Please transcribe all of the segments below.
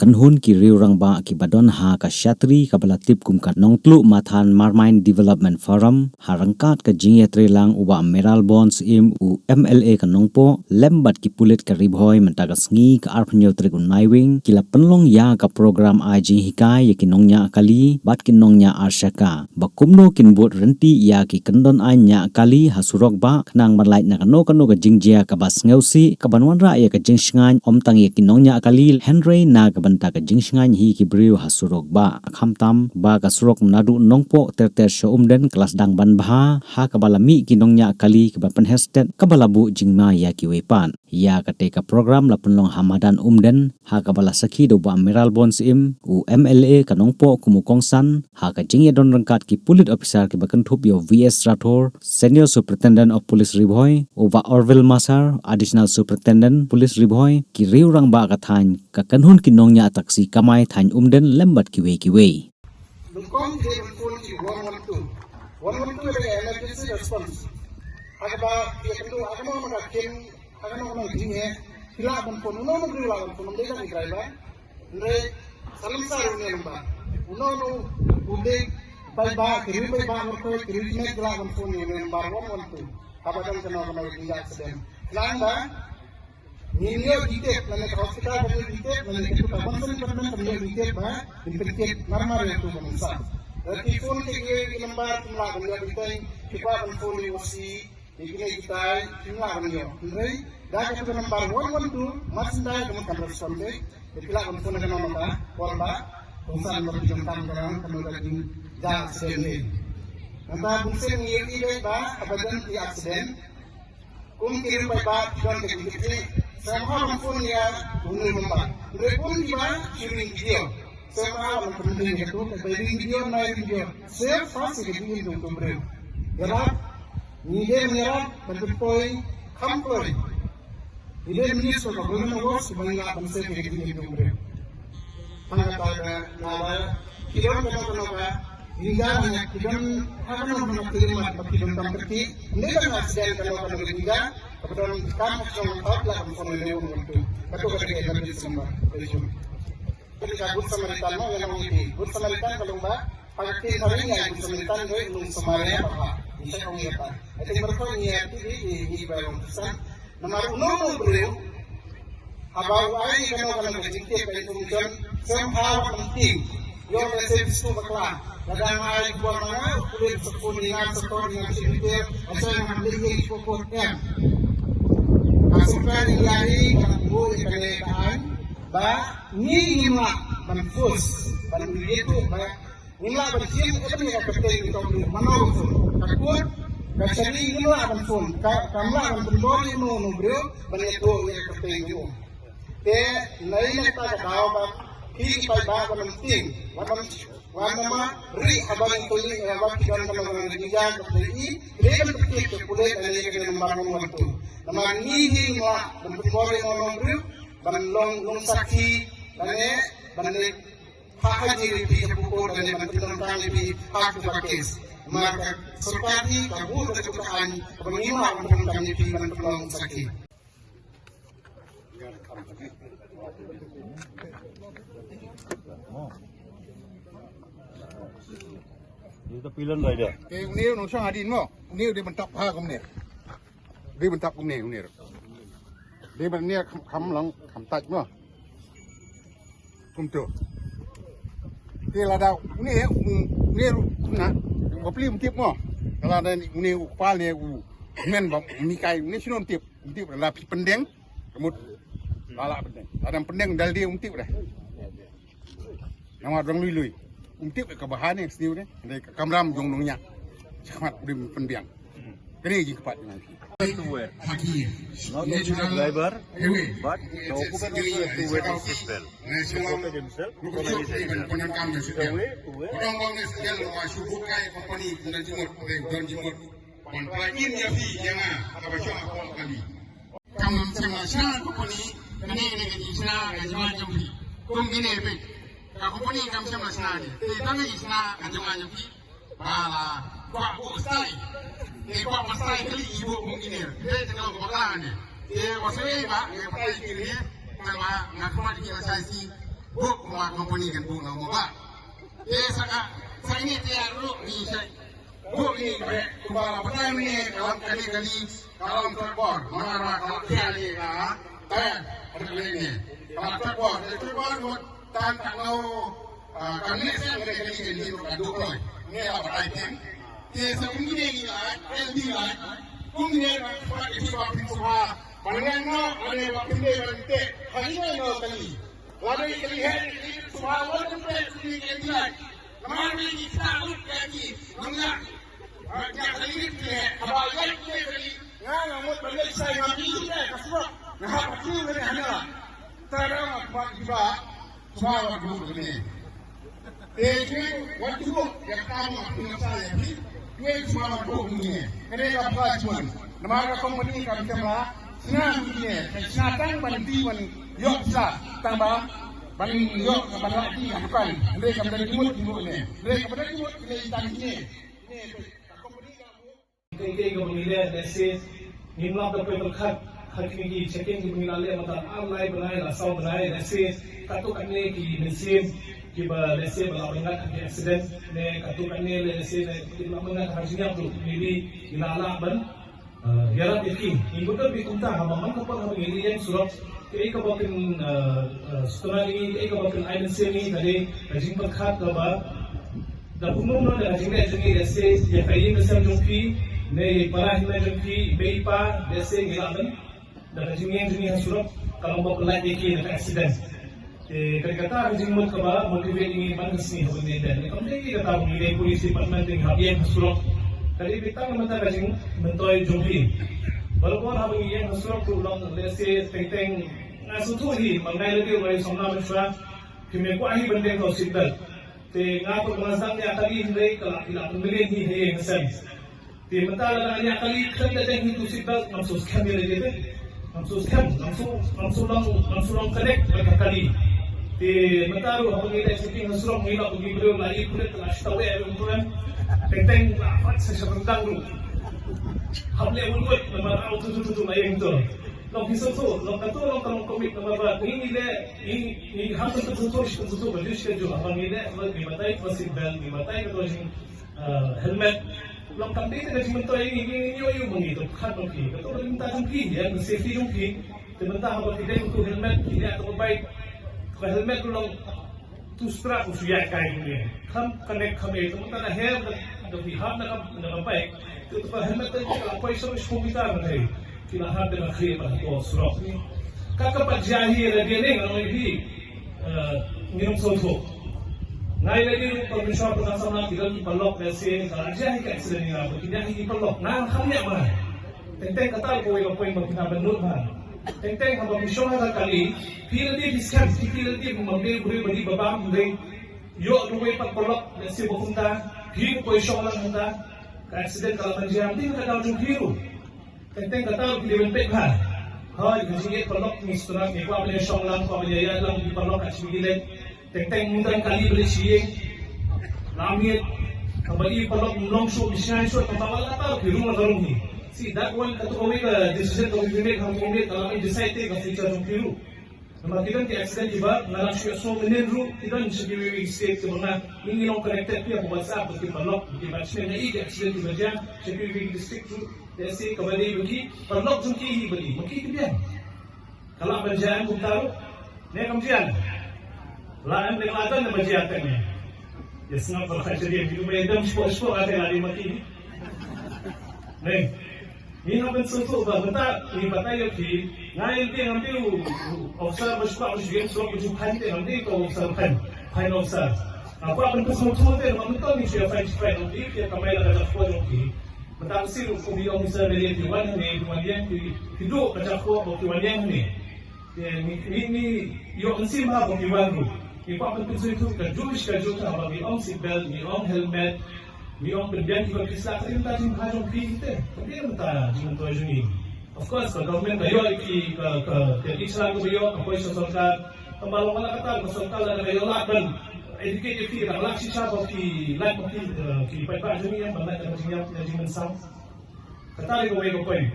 kanhun ki riurang ba ki badon ha ka syatri ka balatip kum ka nongtlu mathan marmain development forum harangkat ka jingye lang uba meral bonds im u MLA ka nongpo lembat ki pulit ka ribhoy mentaga sngi ka arpnyo trigun naiwing kila Pynlong ya ka program a jinghikai ya ki nongnya kali bat ki nongnya arsyaka bakumno kin bot renti ya ki kendon anya kali hasurok ba knang marlait na kano ka jingjia ka bas ngeusi ka banwan ra ya ka jingsngan omtang ya ki nongnya kali Henry na kabanta ka jingsngan hi ki briu hasurok ba khamtam ba ka surok nadu nongpo ter sho umden kelas dang ban bha ha ka balami ki nongnya kali ka pynlong sted ka balabu jingma ya ki wepan ya ka te ka program la Pynlong hamadan umden ha ka bala sakhi do ba meral bonds im u MLA ka nongpo kumukongsan ha ka jingye don rangkat ki pulit officer ki bakan thup yo VS Rathor senior superintendent of police ribhoy uba Orville Masar additional superintendent police ribhoy ki riurang ba ka than ka kanhun ki nongnya taksi kamai than umden lembat ki we Bukan dia pun di 112 adalah emergency response. Agak dia tentu akan mengakin akan mengakinya bila pun uno mengeluarkan pun mereka di driver, mereka salam sahur ni lembah. Uno udah baik kiri mereka kiri ni gelar pun ni lembah 112. Kapan kena tinggal sedang. Lamba Nilai detail, lalu hospital beri detail, lalu itu kawasan permen beri detail bah, dipikir namar itu bangsa. Jadi phone ke lembar jumlah benda detail, kita phone osi, ini kita jumlah benda. Jadi dah kita lembar 112, masih dah kita kan respon deh. Kita phone dengan nama korban, urusan lebih jangka orang kemudian dah sedih. Nampak bukan ini deh bah, abadan di aksiden. Kirim baik dan begitu. Sama pun ya unul memang. Mereka pun juga kirim video. Sama penting itu dari video naik video. Saya pasti begini untuk mereka. Jadi ni dia menyerap berpoin kamplori. Ini minister kebetulan was sebenarnya bangsa begini untuk mereka. Tangga nama kirim kenapa? Hingga kirim akan kirim pergi. Mereka ngasih kalau hingga kebetulan kami sudah lah kami itu. Betul kerja di semua. Jadi kabut Samaritan mau yang ini. Kabut Samaritan kalau mbak pakai harinya kabut Samaritan itu belum semuanya apa. Bisa kau apa? Itu mereka ini baru pesan. Nomor uno beliau. Abang ayah kalau berjikir itu mungkin semua penting. Yang resep itu berkelan. Kadang ayah buat mana? Kulit sepuluhan setor dengan sedikit. Asal mengambil pokoknya. Masukkan dari kampung keadaan, bah ni lima banfus, banfus itu bah lima banfus itu ni penting untuk menolak. Takut kasih lima banfus, kamlah banfus ni bro, banyak tu yang penting itu. Lain kita tahu bah kita bah penting, Wanama beri abang tulis abang kita kalau berjalan seperti ini, penting kemudian ada yang nomor 1. Nama ini lah bentuk orang beri Pynlong sakti dan haji di buku dan tentang di hak pakis. Maka seperti kabur kesukaan penima untuk kami di Pynlong sakti. Itu pilihan lah dia. Ini nusang adin mo. Ini dia bentak ha kamu ni. Dia bentak kamu ni. Dia ni kamu lang kamu taj mo. Kamu tu. Dia lada. Ini nak. Kau beli mutip mo. Kalau ada ini upal ni men bab mikai. Ini sino mutip. Mutip lapi pendeng. Kamu lalak pendeng. Ada pendeng dal dia mutip dah. Nama orang lui. Untuk kebahan yang sendiri dari kamram jong nongniah, sangat pendiang. Kini jing kepat dengan itu wear. Not only the driver, but the occupant also has to wear the seatbelt. To protect himself from any danger. The way to wear. Orang-orang ni sekali lepas subukai company dan jemur, dan jemur. Pagi ni api jangan apa cuma apa kali. Kamu sama sana company, ini sana jemur jemur. Kau gini apa? Company kamu sama sana ni. Tapi sana jemur jemur. Bala, kuat besar. Kuat besar kali ibu mungkin ni. Dia tengah berpelan ni. Dia wasai ba, dia pakai kiri. Nama nak kuat kita sasi. Buk kuma company kan buk nama ba. Saka saya ini tiar lu ni saya. Buk ini kuma apa ni kalam kali kalam terbor. Mana kalam kali lah. Tayar ada ni. Kalam terbor buat tan tak mau kami saya mereka ni adu koi. Ni apa item? Tiada mungkin ni lah. LD lah. Kumpulan apa itu apa pintuha. Pandangan no ada apa pindah berante. Hanya no kali. Lalu kali hari ini semua orang berpikir kali. Namar ni kita lu kali. Nongniah. Yang kali ini apa yang kali. Ngamut balik saya mati sudah kasut. Nah pasti ni hanya. Terang apa juga. Semua orang dulu ni. Jadi waktu yang kamu punya saya ni. Ini semua orang ni. Ini apa cuman. Namar company kami kemana. Senang ni. Senang banti ban yok sah tambah ban yok ban lagi bukan. Mereka pada timur ni. Mereka pada timur ini tang ni. Company kami. Kay pamilya desi nimla da berkat hakiki checking di pamilya mata alai banai rasau banai desi katuk ane ki mesin ki ba desi bala bangat ki accident ne katuk ane le desi ne timla bangat hajinya tu maybe ilala ban yara tiki ingkutan bikunta hamaman kapal hama ini yang surat kay kabakin setelah ini kay kabakin air mesin ni tadi hajing berkat ba da punong no da hajing ne desi ya kayin besar jumpi ne parah hina jumpi beipa desi gilaban da hajing yang surat kalau mau kelak iki na accident kata hajing mut kaba motivate ini bangas ni hubungan dan kemudian kita tahu ni polisi department yang habian surat kali kita mata hajing mentoy jumpi walaupun hubungan yang surat tu long desi teng ngasutu hi mangai lagi wai somna mesra kime ko ahi bende ko siddal te nga ko masang ya kali hindi kala ila pemilih hi he ngesen te mentala na ya kali kan da teng tu siddal mamsus kan dia lagi mamsus kan mamsu long connect berkali te mentaru hubungan ini sitting hasrong ngila bagi beliau lagi Pulit telah tahu ya unturan teng apa sesebentar dulu hable ulwat namar auto tu layang tu long hisoto long kato long kalong komik namar ba ini hampir tu baju schedule abang ini di matai pasir bel di matai tu helmet long kambi tu jadi mentoy ini yo mengitu kan okey betul minta jumpi ya safety jumpi sebentar apa kita untuk helmet ini atau baik helmet tu long tu strap usia kai ni kam connect kam itu mentara hair da pihak nak baik tu helmet tu kalau paisa komputer ni kila hada na khriba ko surok ni kakapat jahi lagi ni ngai hi nginom soto ngai lagi permisyon pengasana tidak di pelok desi jahi ka accident ni apa tidak di pelok nah khamnya mah tenteng kata ko ilo poin makina benut mah tenteng hamba misyon ada kali pila di diskan pila di memambil beri bagi babam beri yo duwe pat pelok desi bokunta hi ko isyon lang handa ka accident kalau menjam di ka daw hiru tenteng kata di bentuk kan, hai jadi perlok ni setelah ni kau boleh syong lang, kau boleh ya lang di perlok kat sini leh, tenteng mungkin kali boleh siang, lamit, kembali perlok long show, bisnya show, tempat apa di rumah dorong ni, si that one kata kau ni decision kau ni kamu ni kalau ni decide kau feature dong kiru, nampak kita ni accident tiba, nalar show so menenru, kita ni sebagai mistake sebenarnya, ini long connected dia buat apa di perlok, di macam ni accident tiba je, sebagai mistake tu. Desi kembali bagi perlok jungki hi bagi mungkin kemudian kalau berjalan pun tahu ni kemudian lain dengan lain nak berjalan kan ni ya senang berkata dia hidup random sport ada lari mati ni hamil sesuatu berbeza ini pakai yoki ngayon dia ngambil officer bersuara berjuang surat berjuang dia ngambil itu officer final officer apa pun kesemua dia menonton ni siapa yang nanti dia kembali lagi ke joki Mataksir kami orang misal dari Tuan ni, kemudian hidup macam apa Tuan yang ni. Ini yang mesti mah bagi waru. Ibu apa tu itu kerja bagi orang seatbelt, ni orang helmet, ni orang pendiam juga kisah kita tadi macam kita. Tapi kita jangan tuan ini. Of course, government bayo ki Islam bayo apa isu सरकार kembali mana kata सरकार ada bayo lakukan educate ki rak शिक्षा bagi life ki pai jami yang banyak yang mensang kata lagi bayo point.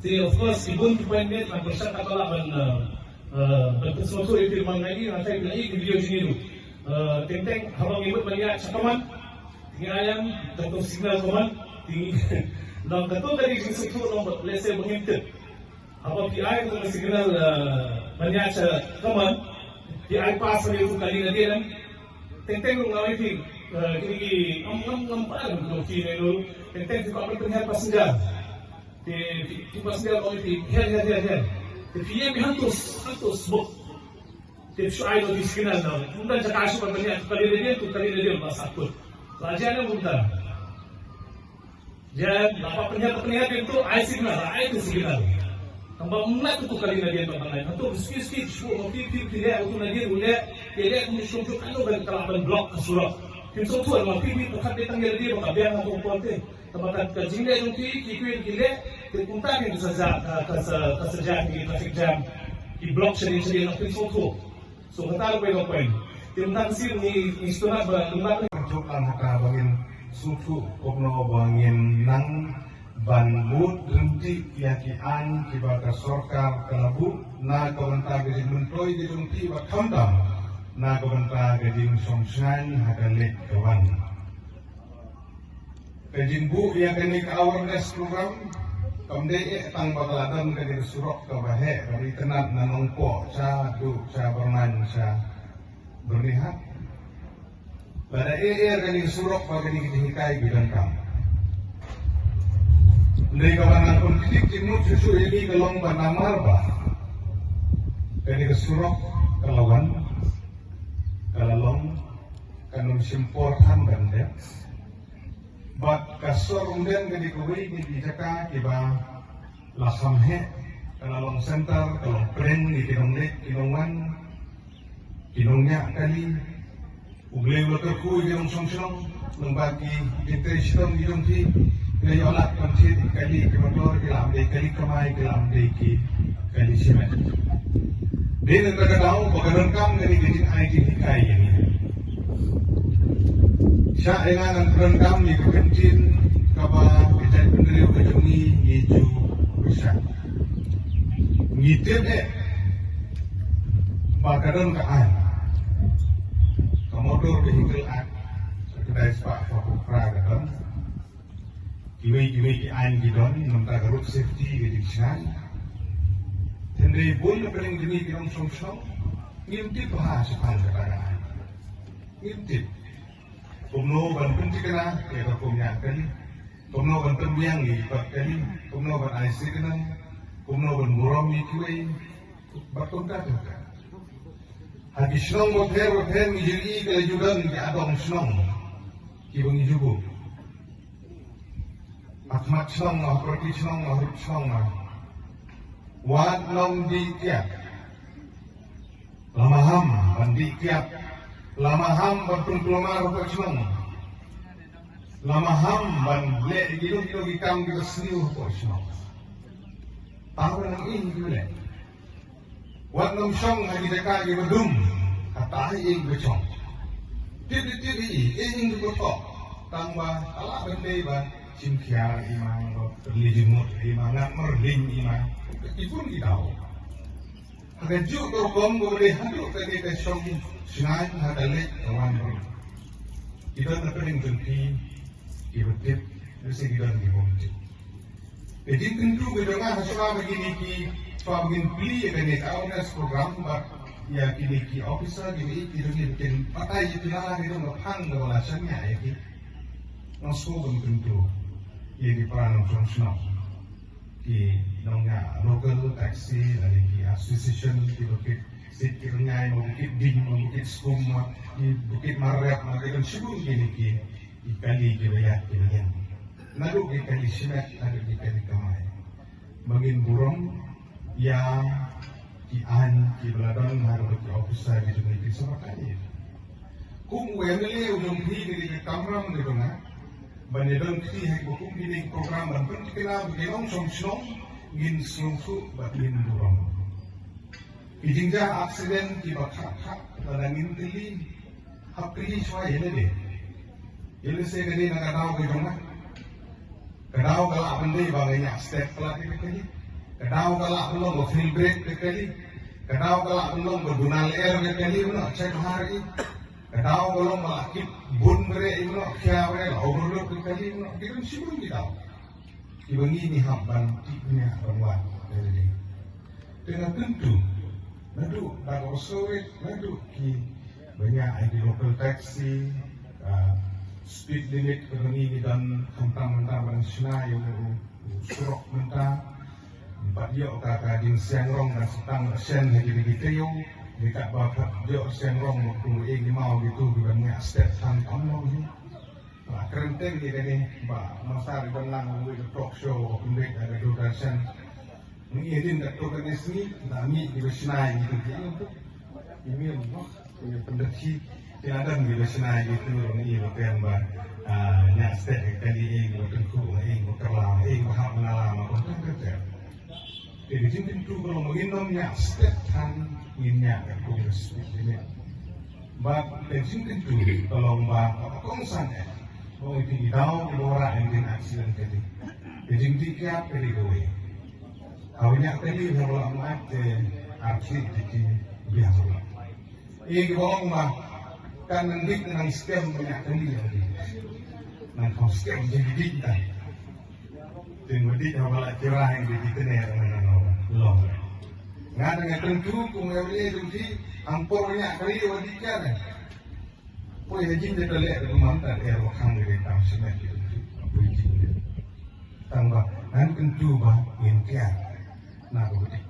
Jadi of course ibun ki point ni nak bersama kata lawan bersesuatu itu mengenai nanti lagi video sini tu. Tentang habang ibut banyak cakaman, tinggi ayam, tentu signal kaman, tinggi. Dan tentu dari sesuatu nombor, let's say menginter. Habang PI tu signal banyak cakaman, PI pas itu kali nanti kan. Tentang lu ngawin ting, kini ngam tu kini dulu. Tentang tu apa pengen passenger. Di passenger ngawin ting, her. Dia hantus book. Dia suai lo di signal dah. Mungkin cakap asyik banyak kali dia masakut. Raja ni mungkin. Jadi apa penyihat itu signal, itu signal. Tambah munak tu kali dia banyak. Hantu sikit semua dia untuk dia mesti kan lo kalau blok kesurat. Kita tu orang pilih bukan dia dia bukan biar hantu kuat. Tempat kerja yang kikir kita punta ni kesejahteraan di traffic jam di blok sendiri nak pergi soto. So kita lupa lupain. Tentang sih ni istilah berlumba. Coba kita bangin susu kopno bangin nang banbut renti yakian kibaga sorkar kalabu na kawanta gedi mentoi di renti bakhamdam na kawanta gedi songshan hagale kawan. Kejimbu yang kini ke awareness program, kemudian tang bakalan kini surok ke bahe, kami kenal nanongpo, ca bermain, ca berlihat. Pada kini surok bagi jinghikai bidang kam. Dari kawanan politik timur susu ini kelong namar bah, kini surok kelawan, kalalong, kanun simpor hamdan dia. Bat kasor undan kadi kuwi di Jakarta kiba lasam he kalau center kalau pren di kinongan kinongnya kali ugle water ku di song lembagi detention di dongki ngayolat konti kali kemotor kelam de kali kamai kelam de ki kali simet din terkadang pagaran kam dari gini jinghikai ini Sya dengan perendam di kekencin kaba kejadian bendera kejungi ngeju besar ngitir bakaran kaan kemotor vehicle act kedai sepak fakukra katan kiwi ki ain gidon namta garut safety gedi sinan tendre bol pening gini kinong song ngintip bahasa pan katakan ngintip Kumno ban kunci kena, ya kumnya kali. Kumno ban tembiang di pat kali. Kumno ban IC kena. Kumno ban muram ikiway. Bakon kata. Hadi senong boter mijili kala juga ni adong senong. Kibang ijugo. Akmat senong, akroti senong, ahrut senong. Wat long di tiap. Lamaham ban di tiap. Lamaham bertung kelomar bersenang, lamaham banle gitu gikam gitu seniu bersenang. Tahu nang ini gule. Wat nang song lagi dekat gitu dum, kata ini becong. Tiba ini bertok, tambah ala bende ban cimkia imang terlijimut imang merling imang, itu kita tahu. Agak juga terkom boleh haduk tadi besok sengaja hadalik kawan baru. Kita terpening tentu ibetip mesti kita dibongkit. Jadi tentu bedanya hasilnya begini ki, begini pilih begini awareness program, ya kini ki officer gini kita bikin pakai itu lah itu ngepang balasannya ya ki. Langsung tentu ia di peran fungsional. Di nongniah local taxi dari di association di bukit sikirnya mau bukit ding mau bukit skum di bukit marep makan sebelum gini ki di kali kebaya kebaya lalu di kali simet ada di kali kamai bangin burung yang di an di beladang harus di officer di sini di sama kali kum wemeli ujung di kamram di mana Banedon kiti hai bukum ini program dan pun kita begitu song ngin sungsu batin durang. Ijingja aksiden di bakhat dan ngin tili hapri swa yele de. Yele se gani na kadao ke jona. Kadao kala bande baganya step kala ke kali. Kadao kala belum mo fill break ke kali. Kadang kalau belum berdunal air kali mana cek hari. Kadang belum melakit bun beri mana kia beri lah overload kali mana kita sibuk kita. Ibangi ni hamban tiknya banwan jadi. Dengan tentu, nadu dah bersulit, nadu ki banyak di local taxi, speed limit kerana dan mentang-mentang bersenai yang surok mentang. Empat dia kata din siang rong dan setang sen lagi di kayu, dekat bapak dia siang rong waktu ini mau gitu banyak step hantam mau ni. Kerenteng ni kan ni, masa di belang we talk show, kemudian ada dua sen. Mengirim tak tahu kan ni, kami di bersenai gitu dia untuk ini punya pendaki yang ada di bersenai gitu ni bukan nyak step kali ini bukan ku kerlang bahak mengalam apa kerja. Jadi jingkin tu kalau menginam nyak step kan nyak aku ini. Bab jingkin tu kalau apa kongsan oh itu tahu orang yang kena aksiden tadi. Jingkin kiap kali gue. Awalnya tadi kalau amat aksi jadi biasa. Ini bohong mah kan nendik nang scam banyak kali lagi. Nang kau scam jadi kita. Tengok di kalau cerah yang jadi tenar dengan long. Nggak dengan tentu kemudian jadi ampor banyak kali wadikan. Poi hajin dia terlihat di rumah tak ada wakang dari tahu sebenarnya itu. Apa hajin? Tambah nan tentu bah intian. Nah, begitu.